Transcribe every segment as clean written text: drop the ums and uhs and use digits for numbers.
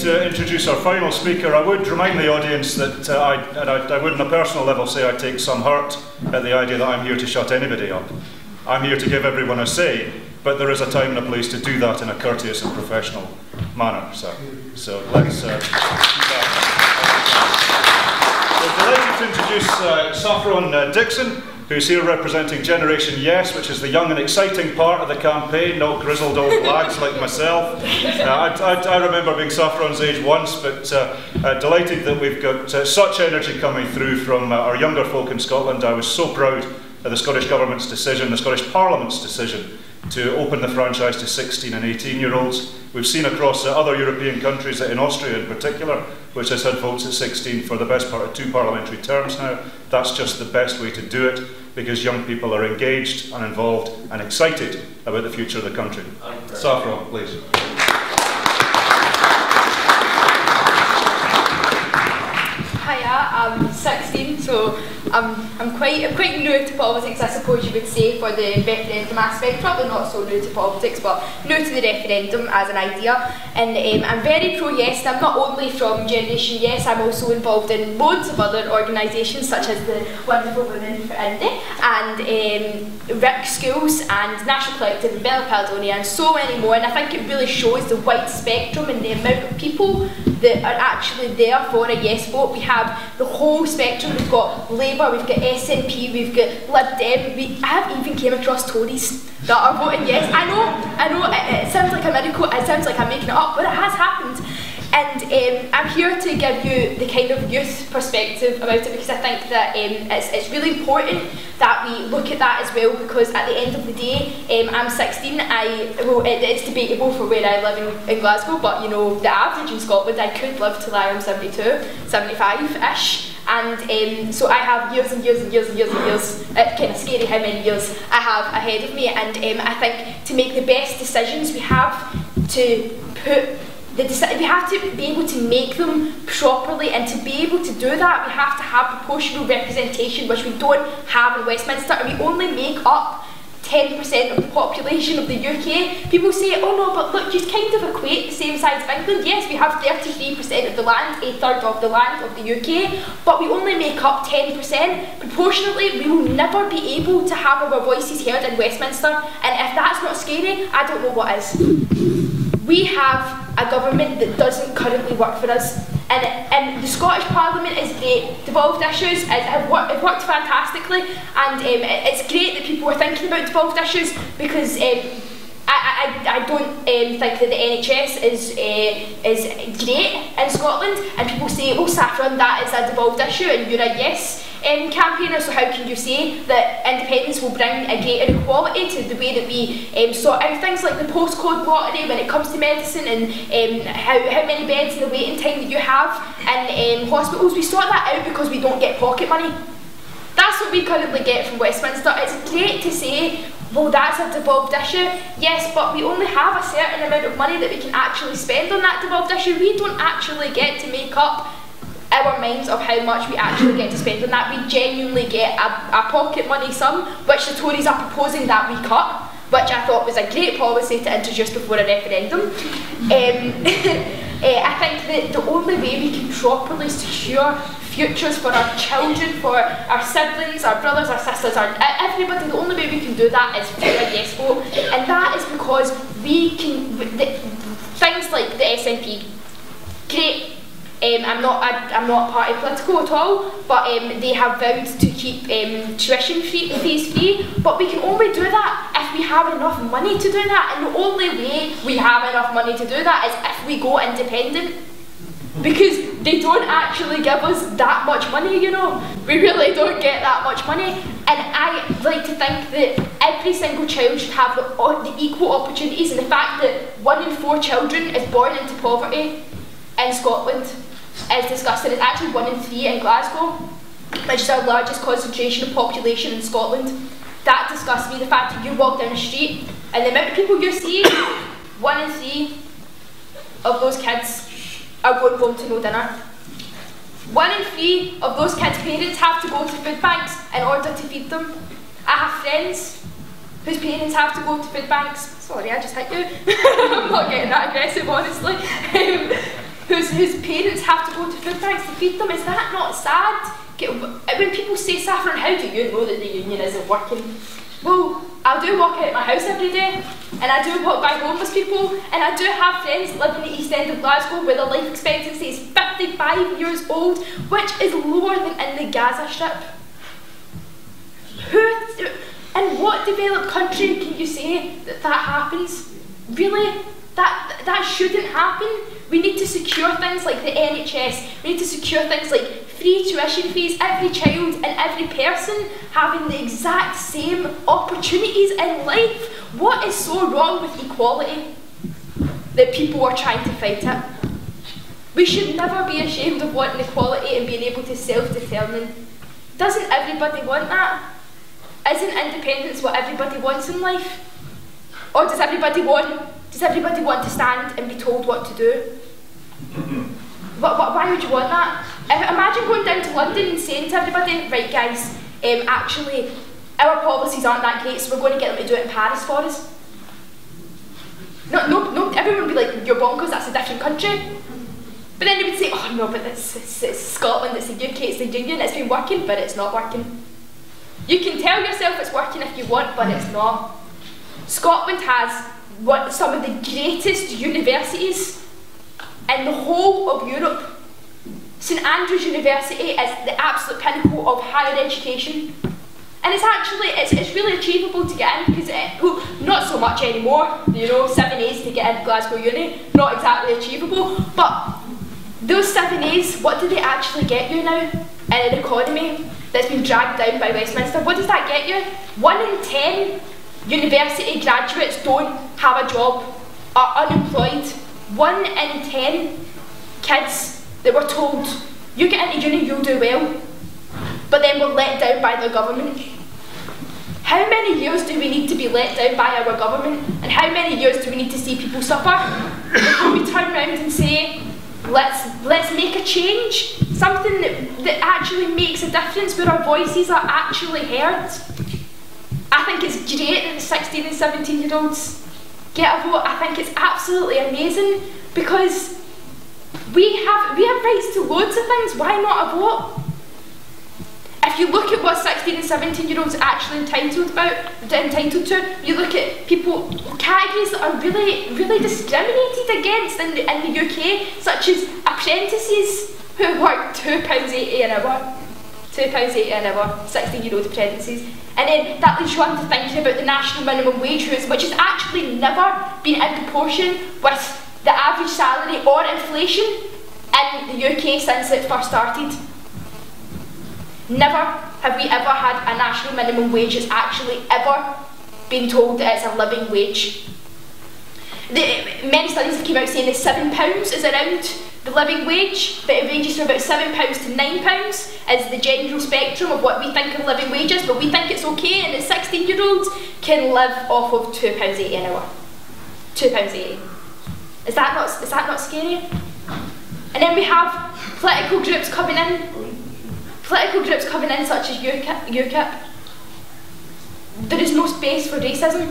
to introduce our final speaker, I would remind the audience that I would on a personal level say I take some hurt at the idea that I'm here to shut anybody up. I'm here to give everyone a say, but there is a time and a place to do that in a courteous and professional manner. So let's do that. We're delighted to introduce Saffron DIckson, who's here representing Generation YES, which is the young and exciting part of the campaign, not grizzled old lads like myself. I remember being Saffron's age once, but delighted that we've got such energy coming through from our younger folk in Scotland. I was so proud of the Scottish Government's decision, the Scottish Parliament's decision, to open the franchise to 16 and 18-year-olds. We've seen across other European countries, in Austria in particular, which has had votes at 16 for the best part of 2 parliamentary terms now. That's just the best way to do it, because young people are engaged and involved and excited about the future of the country. Saffron, please. Hiya, I'm 16, so I'm quite new to politics, I suppose you would say, for the referendum aspect. Probably not so new to politics, but new to the referendum as an idea. And I'm very pro-yes, and I'm not only from Generation YES, I'm also involved in loads of other organisations, such as the Wonderful Women for Indy, and RIC Schools, and National Collective, and Bella Caledonia, and so many more. And I think it really shows the wide spectrum and the amount of people that are actually there for a yes vote. We have the whole spectrum. We've got Labour, we've got SNP, we've got Lib Dem. I have even came across Tories that are voting yes. I know, it sounds like a miracle, it sounds like I'm making it up, but it has happened. And I'm here to give you the kind of youth perspective about it, because I think that it's really important that we look at that as well, because at the end of the day, I'm 16, it's debatable for where I live in Glasgow, but you know, the average in Scotland, I could live till I am 72, 75-ish. And so I have years and years and years and years and years, it's kind of scary how many years I have ahead of me, and I think to make the best decisions we have to put we have to be able to make them properly, and to be able to do that we have to have proportional representation, which we don't have in Westminster, and we only make up 10% of the population of the UK. People say, oh no, but look, you kind of equate the same size of England. Yes, we have 33% of the land, a third of the land of the UK, but we only make up 10%. Proportionately, we will never be able to have our voices heard in Westminster, and if that's not scary, I don't know what is. We have a government that doesn't currently work for us, and the Scottish Parliament is great. Devolved issues have worked fantastically, and it's great that people are thinking about devolved issues, because I don't think that the NHS is great in Scotland, and people say, oh Saffron, that is a devolved issue and you're a yes campaigner, so how can you say that independence will bring a greater equality to the way that we sort out things like the postcode lottery when it comes to medicine, and how many beds and the waiting time that you have in hospitals? We sort that out because we don't get pocket money. That's what we currently get from Westminster. It's great to say, well, that's a devolved issue. Yes, but we only have a certain amount of money that we can actually spend on that devolved issue. We don't actually get to make up our minds of how much we actually get to spend on that. We genuinely get a pocket money sum, which the Tories are proposing that we cut, which I thought was a great policy to introduce before a referendum. I think that the only way we can properly secure futures for our children, for our siblings, our brothers, our sisters, everybody, the only way we can do that is through a yes vote, and that is because we can, things like the SNP, great. I'm not party political at all, but they have vowed to keep tuition fees free, but we can only do that if we have enough money to do that, and the only way we have enough money to do that is if we go independent, because they don't actually give us that much money, you know. We really don't get that much money, and I like to think that every single child should have the equal opportunities, and the fact that 1 in 4 children is born into poverty in Scotland is disgusting. It's actually 1 in 3 in Glasgow, which is our largest concentration of population in Scotland. That disgusts me, the fact that you walk down the street and the amount of people you see, 1 in 3 of those kids are going home to no dinner. 1 in 3 of those kids' parents have to go to food banks in order to feed them. I have friends whose parents have to go to food banks. Sorry, I just hit you. I'm not getting that aggressive, honestly. whose parents have to go to food banks to feed them. Is that not sad? When people say, Saffron, how do you know that the union isn't working? Well, I do walk out of my house every day, and I do walk by homeless people, and I do have friends that live in the East End of Glasgow where the life expectancy is 55 years old, which is lower than in the Gaza Strip. In what developed country can you say that happens? Really? That shouldn't happen. We need to secure things like the NHS. We need to secure things like free tuition fees, every child and every person having the exact same opportunities in life. What is so wrong with equality that people are trying to fight it? We should never be ashamed of wanting equality and being able to self-determine. Doesn't everybody want that? Isn't independence what everybody wants in life? Or does everybody want to stand and be told what to do? Why would you want that? Imagine going down to London and saying to everybody, right guys, actually our policies aren't that great, so we're going to get them to do it in Paris for us. No, everyone would be like, you're bonkers, that's a different country. But then they would say, oh no, but it's Scotland, it's the UK, it's the Union, it's been working, but it's not working. You can tell yourself it's working if you want, but it's not. Scotland has some of the greatest universities in the whole of Europe. St Andrews University is the absolute pinnacle of higher education. And it's really achievable to get in, because not so much anymore, 7 A's to get into Glasgow Uni, not exactly achievable, but those 7 A's, what do they actually get you now in an economy that's been dragged down by Westminster? What does that get you? 1 in 10 university graduates don't have a job, are unemployed. 1 in 10 kids that were told, you get into uni, you'll do well, but then were let down by the government. How many years do we need to be let down by our government? And how many years do we need to see people suffer before we turn around and say, let's make a change? Something that actually makes a difference, where our voices are actually heard. I think it's great that the 16 and 17-year-olds get a vote. I think it's absolutely amazing, because we have rights to loads of things. Why not a vote? If you look at what 16 and 17-year-olds are actually entitled to, you look at categories that are really, really discriminated against in the UK, such as apprentices who work £2.80 an hour. £2.80 an hour, 16-year-old apprentices. And then that leads you on to thinking about the national minimum wage, which has actually never been in proportion with the average salary or inflation in the UK since it first started. Never have we ever had a national minimum wage that's actually ever been told that it's a living wage. Many studies have come out saying that £7 is around the living wage, but it ranges from about £7 to £9 as the general spectrum of what we think a living wage is, but we think it's okay, and that 16-year-olds can live off of £2.80 an hour. £2.80. Is that not scary? And then we have political groups coming in. Such as UKIP. There is no space for racism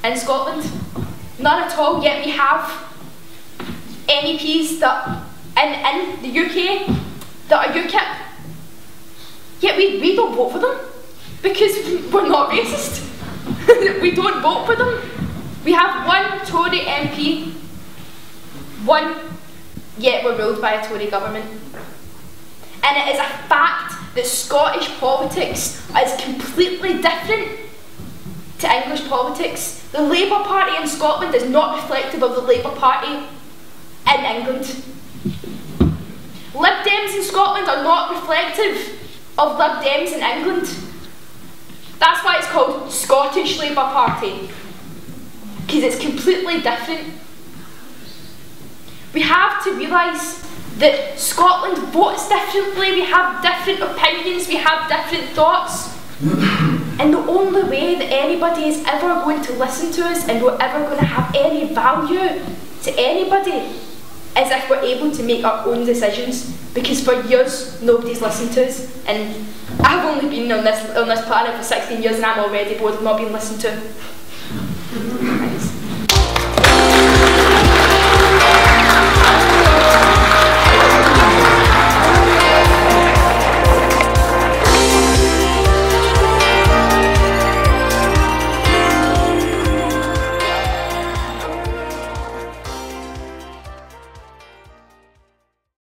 in Scotland. None at all, yet we have MEPs that in the UK that are UKIP. Yet we don't vote for them, because we're not racist. We don't vote for them. We have one Tory MP, yet we're ruled by a Tory government. And it is a fact that Scottish politics is completely different to English politics. The Labour Party in Scotland is not reflective of the Labour Party in England. Lib Dems in Scotland are not reflective of Lib Dems in England. That's why it's called Scottish Labour Party, because it's completely different. We have to realise that Scotland votes differently, we have different opinions, we have different thoughts. And the only way that anybody is ever going to listen to us and we're ever going to have any value to anybody is if we're able to make our own decisions. Because for years, nobody's listened to us. And I've only been on this planet for 16 years and I'm already bored of not being listened to.